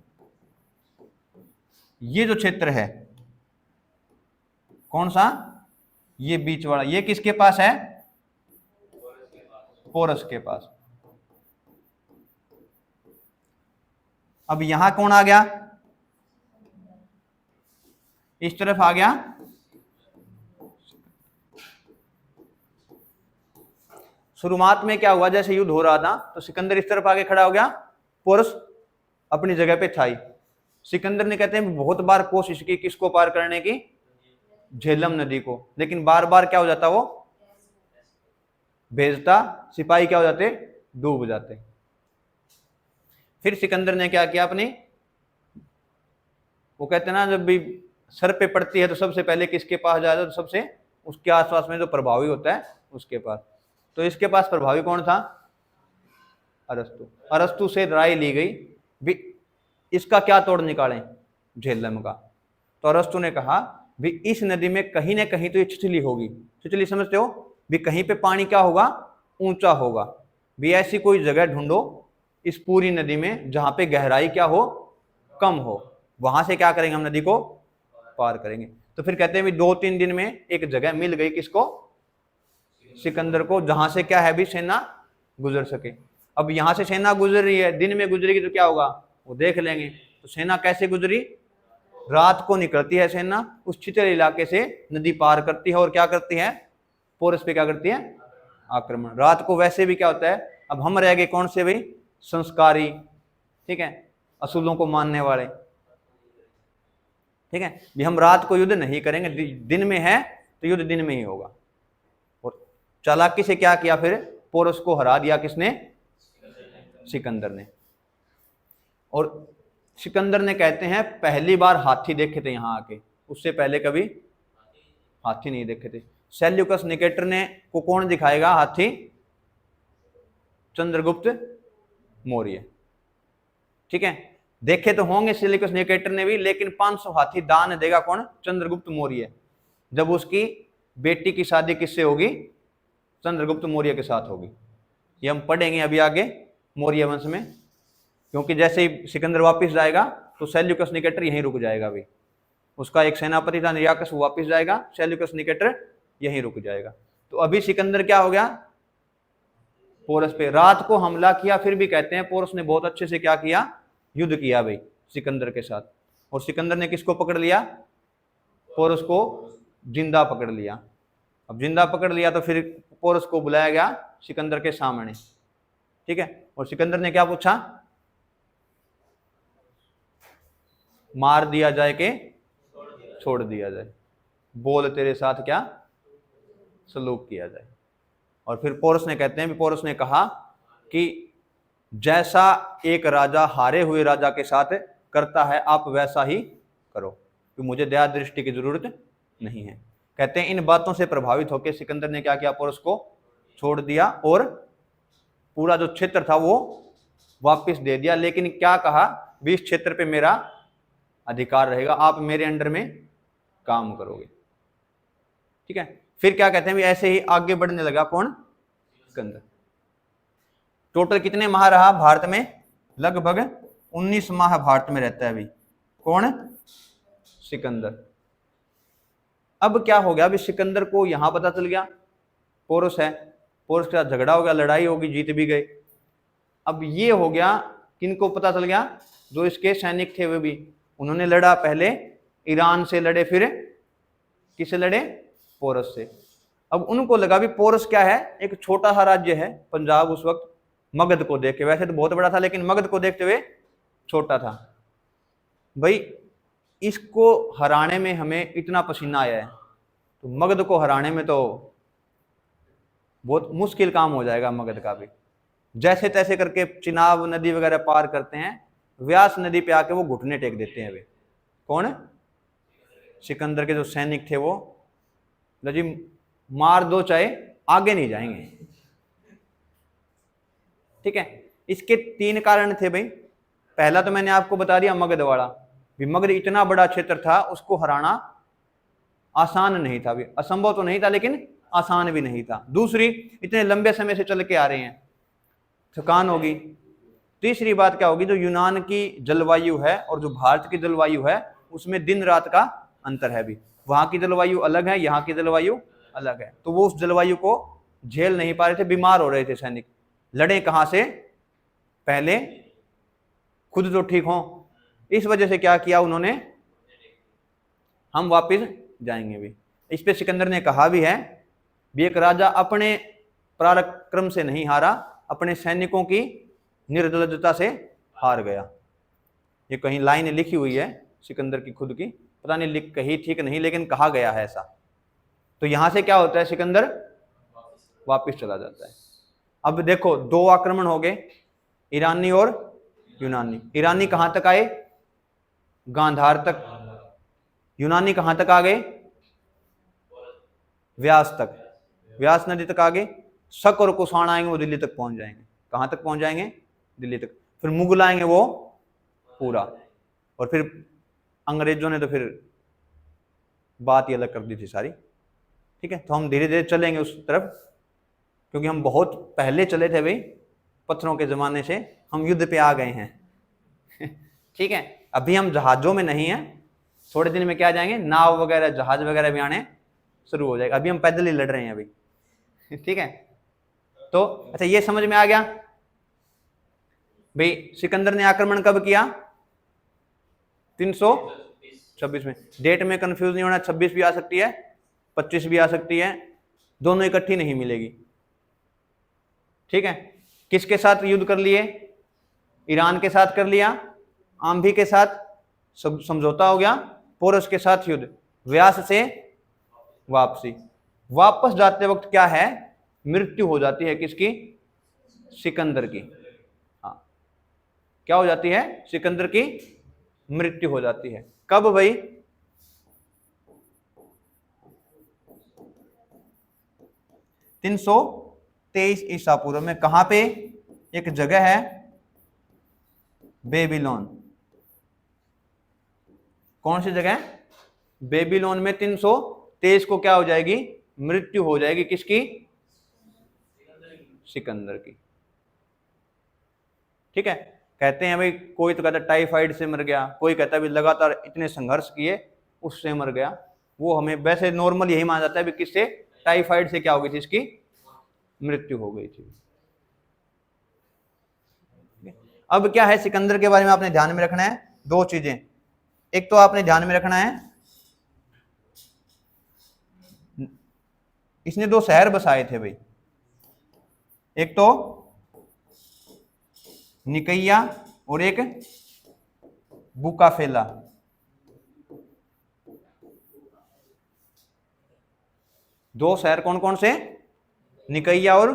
ये जो क्षेत्र है कौन सा? ये बीच वाला, ये किसके पास है? पोरस के पास। अब यहां कौन आ गया, इस तरफ आ गया शुरुआत में क्या हुआ, जैसे युद्ध हो रहा था तो सिकंदर इस तरफ आके खड़ा हो गया, पोरस अपनी जगह पे था ही। सिकंदर ने कहते हैं बहुत बार कोशिश की किसको पार करने की, झेलम नदी को, लेकिन बार बार क्या हो जाता, वो भेजता सिपाही क्या हो जाते, डूब जाते। फिर सिकंदर ने क्या किया, अपनी वो कहते हैं ना जब भी सर पे पड़ती है तो सबसे पहले किसके पास जाता, तो सबसे उसके आसपास में जो प्रभावी होता है उसके पास। तो इसके पास प्रभावी कौन था, अरस्तु। अरस्तु से राय ली गई भी इसका क्या तोड़ निकालें झेलम का। तो अरस्तु ने कहा भी इस नदी में कहीं ना कहीं तो ये छिछली होगी, छिछली समझते हो भी, कहीं पे पानी क्या होगा, ऊंचा होगा भी, ऐसी कोई जगह ढूंढो इस पूरी नदी में जहां पे गहराई क्या हो, कम हो, वहां से क्या करेंगे हम नदी को पार करेंगे। तो फिर कहते हैं भी 2-3 दिन में एक जगह मिल गई किसको, सिकंदर को, जहां से क्या है भी सेना गुजर सके। अब यहां से सेना गुजर रही है, दिन में गुजरेगी तो क्या होगा वो देख लेंगे। तो सेना कैसे गुजरी, रात को निकलती है सेना, उस छिछले इलाके से नदी पार करती है और क्या करती है, पोरस पे क्या करती है, आक्रमण। रात को वैसे भी क्या होता है, अब हम रह गए कौन से भाई, संस्कारी, ठीक है, असूलों को मानने वाले, ठीक है भी, हम रात को युद्ध नहीं करेंगे, दिन में है तो युद्ध दिन में ही होगा। और चालाकी से क्या किया, फिर पोरस को हरा दिया किसने, सिकंदर ने। और सिकंदर ने कहते हैं पहली बार हाथी देखे थे यहां आके, उससे पहले कभी हाथी नहीं देखे थे। सेल्यूकस निकेटर ने को कौन दिखाएगा हाथी, चंद्रगुप्त मौर्य, ठीक है, देखे तो होंगे सेल्यूकस निकेटर ने भी, लेकिन 500 हाथी दान देगा कौन, चंद्रगुप्त मौर्य, जब उसकी बेटी की शादी किससे होगी, चंद्रगुप्त मौर्य के साथ होगी। ये हम पढ़ेंगे अभी आगे मौर्य वंश में, क्योंकि जैसे ही सिकंदर वापस जाएगा तो सेल्यूकस निकेटर यहीं रुक जाएगा भी, उसका एक सेनापति था नियाकस, वो वापस जाएगा, सेल्यूकस निकेटर यहीं रुक जाएगा। तो अभी सिकंदर क्या हो गया, पोरस पे रात को हमला किया, फिर भी कहते हैं पोरस ने बहुत अच्छे से क्या किया, युद्ध किया भाई सिकंदर के साथ। और सिकंदर ने किसको पकड़ लिया, पोरस को जिंदा पकड़ लिया। अब जिंदा पकड़ लिया तो फिर पोरस को बुलाया गया सिकंदर के सामने, ठीक है, और सिकंदर ने क्या पूछा, मार दिया जाए कि छोड़ दिया जाए, बोल तेरे साथ क्या सलूक किया जाए। और फिर पोरस ने कहते हैं, पोरस ने कहा कि जैसा एक राजा हारे हुए राजा के साथ करता है आप वैसा ही करो, कि मुझे दया दृष्टि की जरूरत नहीं है। कहते हैं इन बातों से प्रभावित होकर सिकंदर ने क्या किया, पोरस को छोड़ दिया और पूरा जो क्षेत्र था वो वापस दे दिया, लेकिन क्या कहा, 20 क्षेत्र पे मेरा अधिकार रहेगा, आप मेरे अंडर में काम करोगे, ठीक है। फिर क्या कहते हैं, ऐसे ही आगे बढ़ने लगा कौन, सिकंदर। टोटल कितने माह रहा भारत में, लगभग 19 माह भारत में रहता है अभी कौन, सिकंदर। अब क्या हो गया, अभी सिकंदर को यहां पता चल गया पोरस है, पोरस के साथ झगड़ा हो गया, लड़ाई होगी, जीत भी गए। अब ये हो गया, किनको पता चल गया, जो इसके सैनिक थे वे भी, उन्होंने लड़ा, पहले ईरान से लड़े, फिर किससे लड़े, पोरस से। अब उनको लगा भी पोरस क्या है, एक छोटा सा राज्य है, पंजाब उस वक्त मगध को देख के, वैसे तो बहुत बड़ा था लेकिन मगध को देखते हुए छोटा था। भाई इसको हराने में हमें इतना पसीना आया है, तो मगध को हराने में तो बहुत मुश्किल काम हो जाएगा मगध का भी। जैसे तैसे करके चिनाब नदी वगैरह पार करते हैं, व्यास नदी पे आके वो घुटने टेक देते हैं। वे कौन, सिकंदर के जो सैनिक थे, वो जी मार दो चाहे आगे नहीं जाएंगे, ठीक है। इसके 3 कारण थे भाई। पहला तो मैंने आपको बता दिया मगध वाला, भी मगध इतना बड़ा क्षेत्र था, उसको हराना आसान नहीं था, भी असंभव तो नहीं था लेकिन आसान भी नहीं था। दूसरी, इतने लंबे समय से चल के आ रहे हैं, थकान होगी। तीसरी बात क्या होगी, जो यूनान की जलवायु है और जो भारत की जलवायु है उसमें दिन रात का अंतर है भी, वहां की जलवायु अलग है, यहाँ की जलवायु अलग है, तो वो उस जलवायु को झेल नहीं पा रहे थे, बीमार हो रहे थे सैनिक। लड़े कहां से, पहले खुद तो ठीक हों, इस वजह से क्या किया उन्होंने, हम वापस जाएंगे भी। इस पे सिकंदर ने कहा भी है, भी एक राजा अपने पराक्रम से नहीं हारा, अपने सैनिकों की निर्लज्जता से हार गया। ये कहीं लाइन लिखी हुई है सिकंदर की खुद की, पता नहीं लिख कही ठीक नहीं, लेकिन कहा गया है ऐसा। तो यहां से क्या होता है, सिकंदर वापस चला जाता है। अब देखो 2 आक्रमण हो गए, ईरानी और यूनानी। ईरानी कहां तक आए, गांधार तक। यूनानी कहां तक आ गए, व्यास तक, व्यास नदी तक आ गए। शक और कुषाण आएंगे, वो दिल्ली तक पहुंच जाएंगे। कहां तक पहुंच जाएंगे, दिल्ली तक। फिर मुगल आएंगे वो पूरा, और फिर अंग्रेजों ने तो फिर बात ही अलग कर दी थी सारी। ठीक है, तो हम धीरे धीरे चलेंगे उस तरफ, क्योंकि हम बहुत पहले चले थे भाई, पत्थरों के जमाने से हम युद्ध पे आ गए हैं। ठीक है, अभी हम जहाजों में नहीं है, थोड़े दिन में क्या जाएंगे, नाव वगैरह जहाज वगैरह भी आने शुरू हो जाएगा। अभी हम पैदल ही लड़ रहे हैं अभी। ठीक है, तो अच्छा ये समझ में आ गया भाई, सिकंदर ने आक्रमण कब किया, 326 में। डेट में कंफ्यूज नहीं होना, 26 भी आ सकती है, 25 भी आ सकती है, दोनों इकट्ठी नहीं मिलेगी। ठीक है, किसके साथ युद्ध कर लिए, ईरान के साथ कर लिया, आंभी के साथ समझौता हो गया, पोरस के साथ युद्ध, व्यास से वापसी। वापस जाते वक्त क्या है, मृत्यु हो जाती है किसकी, सिकंदर की। हाँ, क्या हो जाती है, सिकंदर की मृत्यु हो जाती है। कब भाई, 323 ईसा पूर्व में। कहां पे, एक जगह है बेबीलोन। कौन सी जगह, बेबीलोन में 323 को क्या हो जाएगी, मृत्यु हो जाएगी, किसकी, सिकंदर की। ठीक है, कहते हैं भाई, कोई तो कहता टाइफाइड से मर गया, कोई कहता भी लगातार इतने संघर्ष किए उससे मर गया। वो हमें वैसे नॉर्मल यही माना जाता है भी किससे, टाइफाइड से क्या हो गई थी, इसकी मृत्यु हो गई थी। अब क्या है, सिकंदर के बारे में आपने ध्यान में रखना है 2 चीजें। एक तो आपने ध्यान में रखना है, इसने 2 शहर बसाए थे भाई, एक तो निकैया और एक बुकाफेला। दो शहर कौन कौन से, निकैया और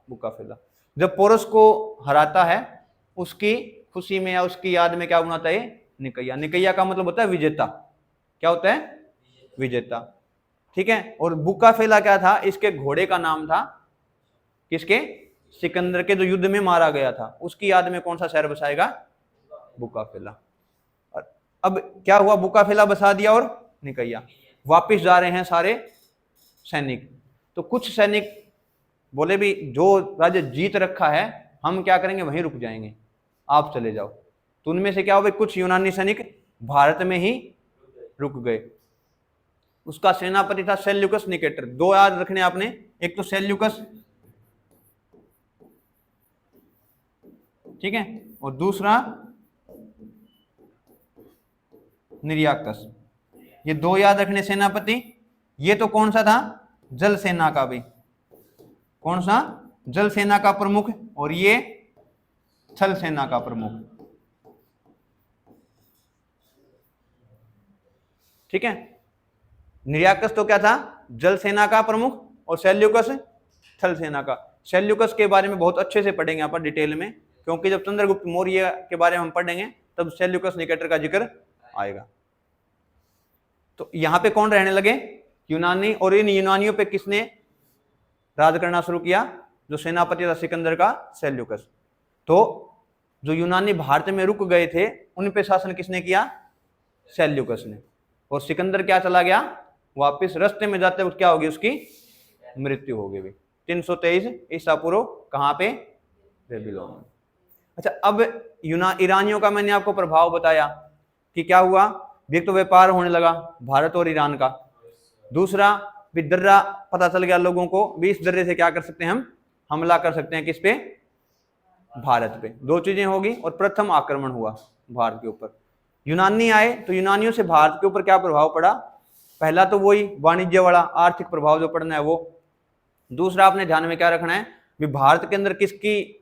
बुकाफेला। जब पोरस को हराता है उसकी खुशी में या उसकी याद में क्या बनाता है, निकैया। निकैया का मतलब होता है विजेता। क्या होता है, विजेता। ठीक है, और बुकाफेला क्या था, इसके घोड़े का नाम था, किसके, सिकंदर के जो युद्ध में मारा गया था, उसकी याद में कौन सा शहर बसाएगा, बुकाफेला। और अब क्या हुआ, बुकाफेला बसा दिया और निकैया। वापिस जा रहे हैं सारे सैनिक। तो कुछ सैनिक बोले भी जो राज्य जीत रखा है हम क्या करेंगे, वहीं रुक जाएंगे, आप चले जाओ। तो उनमें से क्या हुआ, कुछ यूनानी सैनिक भारत में ही रुक गए। उसका सेनापति था सेल्यूकस निकेटर। 2 याद रखने आपने, एक तो सेल्यूकस, ठीक है, और दूसरा निरियाकस। ये 2 याद रखने सेनापति। ये तो कौन सा था, जल सेना का भी, कौन सा, जल सेना का प्रमुख, और ये थल सेना का प्रमुख। ठीक है, निरियाकस तो क्या था, जल सेना का प्रमुख, और सेल्यूकस थल सेना का। सेल्यूकस के बारे में बहुत अच्छे से पढ़ेंगे यहाँ पर डिटेल में, क्योंकि जब चंद्रगुप्त मौर्य के बारे में हम पढ़ेंगे तब सेल्यूकस निकेटर का जिक्र आएगा। तो यहां पे कौन रहने लगे, यूनानी। और इन यूनानियों पे किसने राज करना शुरू किया, जो सेनापति था सिकंदर का, सेल्यूकस। तो जो यूनानी भारत में रुक गए थे उन पे शासन किसने किया, सेल्यूकस ने। और सिकंदर क्या चला गया वापिस, रास्ते में जाते वक्त क्या होगी, उसकी मृत्यु हो गई। 323 ईसा पूर्व, कहां पे, बेबीलोन में। अच्छा, अब ईरानियों का मैंने आपको प्रभाव बताया कि क्या हुआ, एक तो व्यापार होने लगा भारत और ईरान का, दूसरा भी दर्रा पता चल गया लोगों को भी, इस दर्रे से क्या कर सकते हैं हम, हमला कर सकते हैं, किस पे, भारत पे, दो चीजें होगी। और प्रथम आक्रमण हुआ भारत के ऊपर, यूनानी आए तो यूनानियों से भारत के ऊपर क्या प्रभाव पड़ा? पहला तो वही वाणिज्य वाला आर्थिक प्रभाव जो पड़ना है वो। दूसरा आपने ध्यान में क्या रखना है भी भारत के अंदर किसकी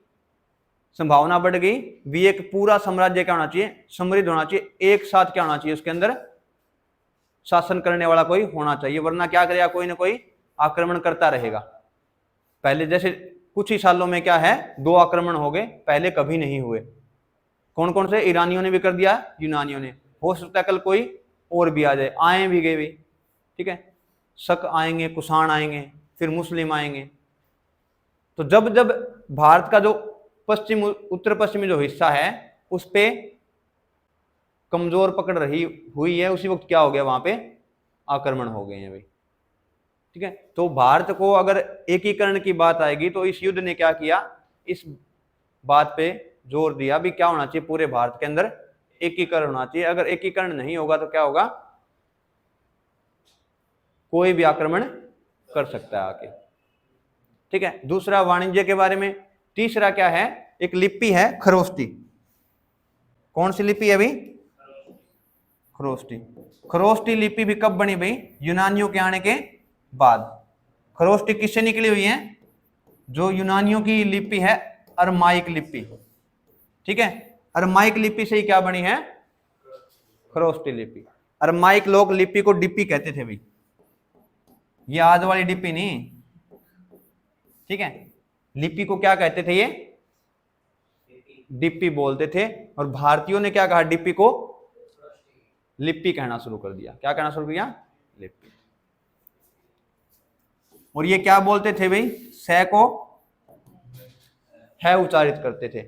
संभावना बढ़ गई भी, एक पूरा साम्राज्य क्या होना चाहिए? समृद्ध होना चाहिए, एक साथ क्या होना चाहिए? उसके अंदर शासन करने वाला कोई होना चाहिए, वरना क्या करेगा? कोई ना कोई आक्रमण करता रहेगा। पहले जैसे कुछ ही सालों में क्या है, 2 आक्रमण हो गए, पहले कभी नहीं हुए। कौन कौन से? ईरानियों ने भी कर दिया, यूनानियों ने। हो सकता है कल कोई और भी आ जाए, आए भी गए भी, ठीक है। शक आएंगे, कुषाण आएंगे, फिर मुस्लिम आएंगे। तो जब जब भारत का जो पश्चिम उत्तर पश्चिमी जो हिस्सा है उस पे कमजोर पकड़ रही हुई है, उसी वक्त क्या हो गया? वहां पे आक्रमण हो गए हैं भाई, ठीक है। तो भारत को अगर एकीकरण की बात आएगी तो इस युद्ध ने क्या किया? इस बात पे जोर दिया भी क्या होना चाहिए? पूरे भारत के अंदर एकीकरण होना चाहिए। अगर एकीकरण नहीं होगा तो क्या होगा? कोई भी आक्रमण कर सकता है आके, ठीक है। दूसरा वाणिज्य के बारे में। तीसरा क्या है? एक लिपि है खरोष्टी। कौन सी लिपि है भाई? खरोष्टी। खरोष्टी लिपि भी कब बनी भाई? यूनानियों के आने के बाद। खरोष्टी किससे निकली हुई है? जो यूनानियों की लिपि है अरमाइक लिपि, ठीक है। अरमाइक लिपि से ही क्या बनी है? खरोष्टी लिपि। अरमाइक लोग लिपि को डिपी कहते थे भाई, ये आज वाली डिपी नहीं, ठीक है। लिपि को क्या कहते थे? ये डिपी बोलते थे। और भारतीयों ने क्या कहा? डिपी को लिपि कहना शुरू कर दिया। क्या कहना शुरू किया? लिपि। और ये क्या बोलते थे भाई? सै को है उच्चारित करते थे।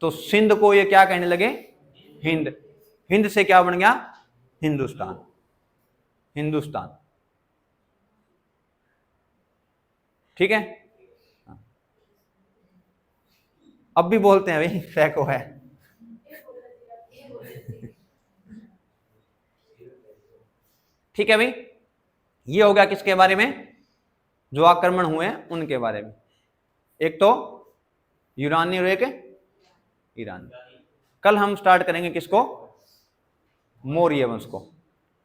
तो सिंध को ये क्या कहने लगे? हिंद। हिंद से क्या बन गया? हिंदुस्तान। हिंदुस्तान, ठीक है। अब भी बोलते हैं भाई सै को है। ठीक है भाई, ये हो गया किसके बारे में? जो आक्रमण हुए हैं उनके बारे में। एक तो यूनानी और एक ईरानी। कल हम स्टार्ट करेंगे किसको? मौर्य वंश को।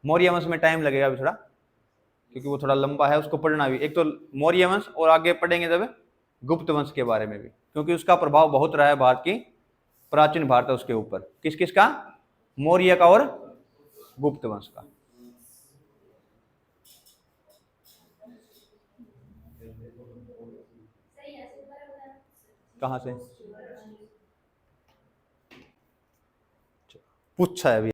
मौर्य वंश में टाइम लगेगा अभी थोड़ा, क्योंकि वो थोड़ा लंबा है, उसको पढ़ना भी। एक तो मौर्य वंश, और आगे पढ़ेंगे जब गुप्त वंश के बारे में भी, क्योंकि उसका प्रभाव बहुत रहा है भारत की, प्राचीन भारत है उसके ऊपर। किस किस का? मौर्य का और गुप्त वंश का। कहां से पूछा है अभी?